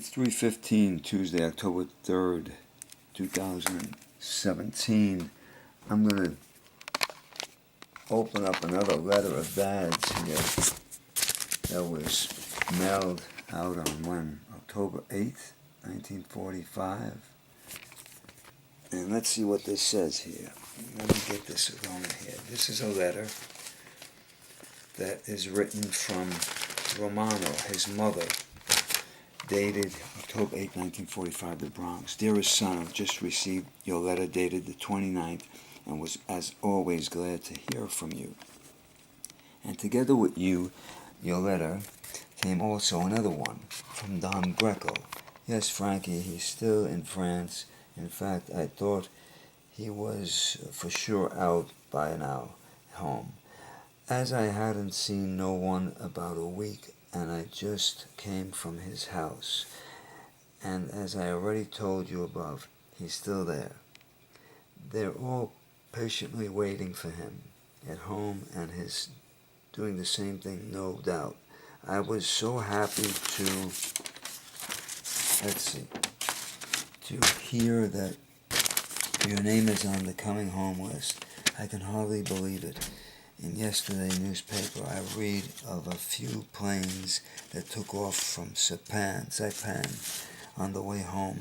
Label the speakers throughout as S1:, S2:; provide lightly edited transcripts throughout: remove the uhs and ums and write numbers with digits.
S1: It's 3:15, Tuesday, October 3rd, 2017. I'm going to open up another letter of Dad's here that was mailed out on October 8th, 1945. And let's see what this says here. Let me get this going here. This is a letter that is written from Romano, his mother, dated October 8, 1945, the Bronx. Dearest son, I've just received your letter dated the 29th and was, as always, glad to hear from you. And together with you, your letter, came also another one from Don Greco. Yes, Frankie, he's still in France. In fact, I thought he was for sure out by now, home. As I hadn't seen no one about a week, and I just came from his house. And as I already told you above, he's still there. They're all patiently waiting for him at home, and he's doing the same thing, no doubt. I was so happy to hear that your name is on the coming home list. I can hardly believe it. In yesterday's newspaper, I read of a few planes that took off from Saipan on the way home,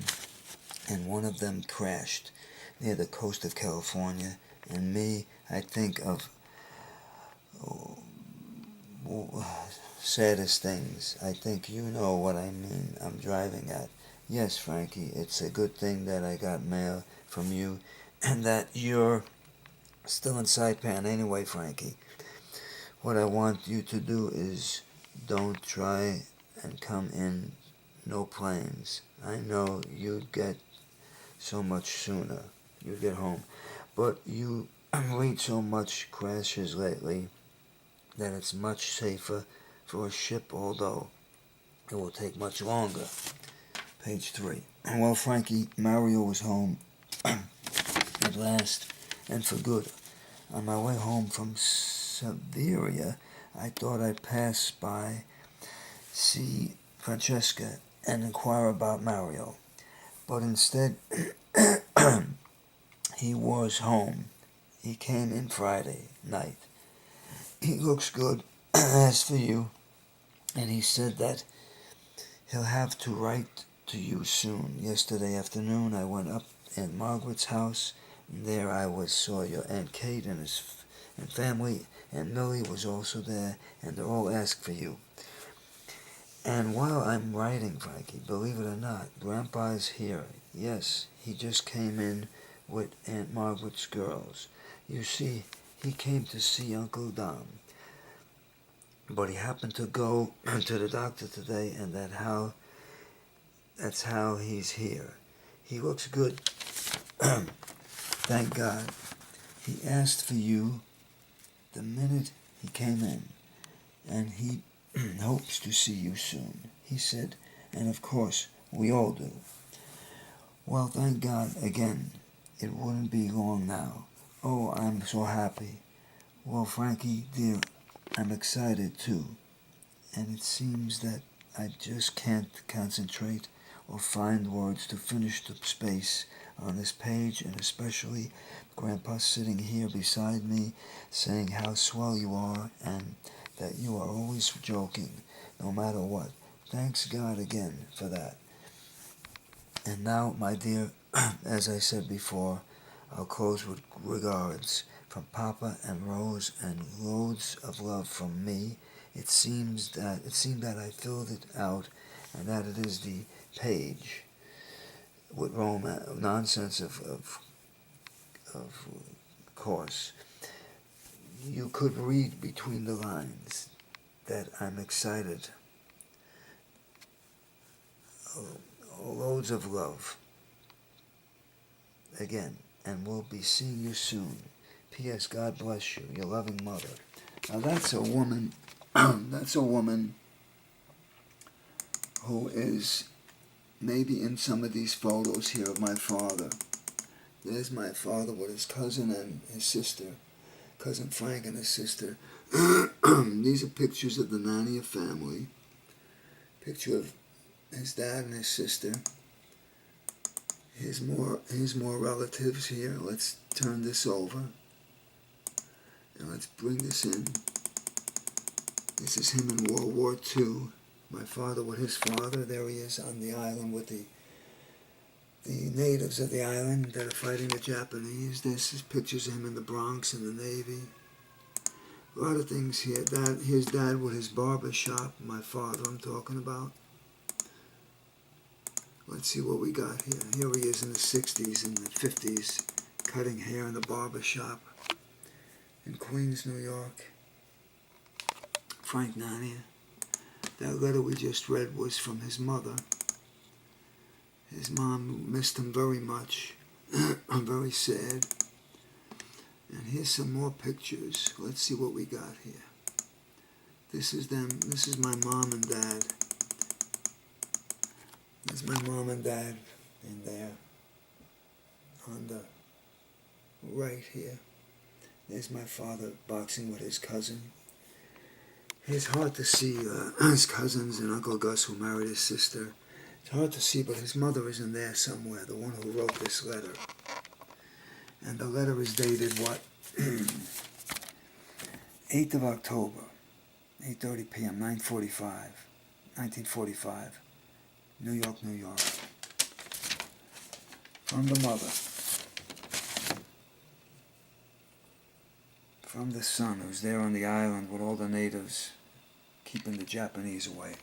S1: and one of them crashed near the coast of California. And me, I think of saddest things. I think you know what I mean I'm driving at. Yes, Frankie, it's a good thing that I got mail from you and that you're still in Saipan anyway, Frankie. What I want you to do is don't try and come in no planes. I know you'd get so much sooner. You'd get home. But you read so much crashes lately that it's much safer for a ship, although it will take much longer. Page 3. Well, Frankie, Mario was home at last, and for good. On my way home from Siberia, I thought I'd pass by, see Francesca, and inquire about Mario. But instead, he was home. He came in Friday night. He looks good. As for you, and he said that he'll have to write to you soon. Yesterday afternoon, I went up at Margaret's house, and there I saw your Aunt Kate and family, and Millie was also there, and they all asked for you. And while I'm writing, Frankie, believe it or not, Grandpa's here. Yes, he just came in with Aunt Margaret's girls. You see, he came to see Uncle Dom, but he happened to go to the doctor today, and that's how he's here. He looks good. Thank God. He asked for you the minute he came in, and he hopes to see you soon, he said, and of course, we all do. Well, thank God again. It wouldn't be long now. Oh, I'm so happy. Well, Frankie, dear, I'm excited too, and it seems that I just can't concentrate or find words to finish the space on this page, and especially Grandpa sitting here beside me saying how swell you are and that you are always joking, no matter what. Thanks God again for that. And now, my dear, as I said before, I'll close with regards from Papa and Rose and loads of love from me. It seemed that I filled it out and that it is the page with nonsense of course. You could read between the lines that I'm excited. Loads of love. Again, and we'll be seeing you soon. P.S. God bless you, your loving mother. Now that's a woman, who is maybe in some of these photos here of my father. There's my father with his cousin and his sister, cousin Frank and his sister. These are pictures of the Nania family. Picture of his dad and his sister. Here's more relatives here. Let's turn this over. And let's bring this in. This is him in World War II. My father with his father. There he is on the island with the natives of the island that are fighting the Japanese. This is pictures of him in the Bronx in the Navy. A lot of things here. His dad with his barber shop. My father I'm talking about. Let's see what we got here. Here he is in the 60s and the 50s, cutting hair in the barber shop in Queens, New York. Frank Nania. That letter we just read was from his mother. His mom missed him very much. I'm very sad. And here's some more pictures. Let's see what we got here. This is them. This is my mom and dad. There's my mom and dad in there on the right here. There's my father boxing with his cousin. It's hard to see his cousins and Uncle Gus who married his sister. It's hard to see, but his mother is in there somewhere, the one who wrote this letter. And the letter is dated, what? 8th of October, 8:30 p.m., 1945, New York, New York. From the mother. From the son who's there on the island with all the natives keeping the Japanese away.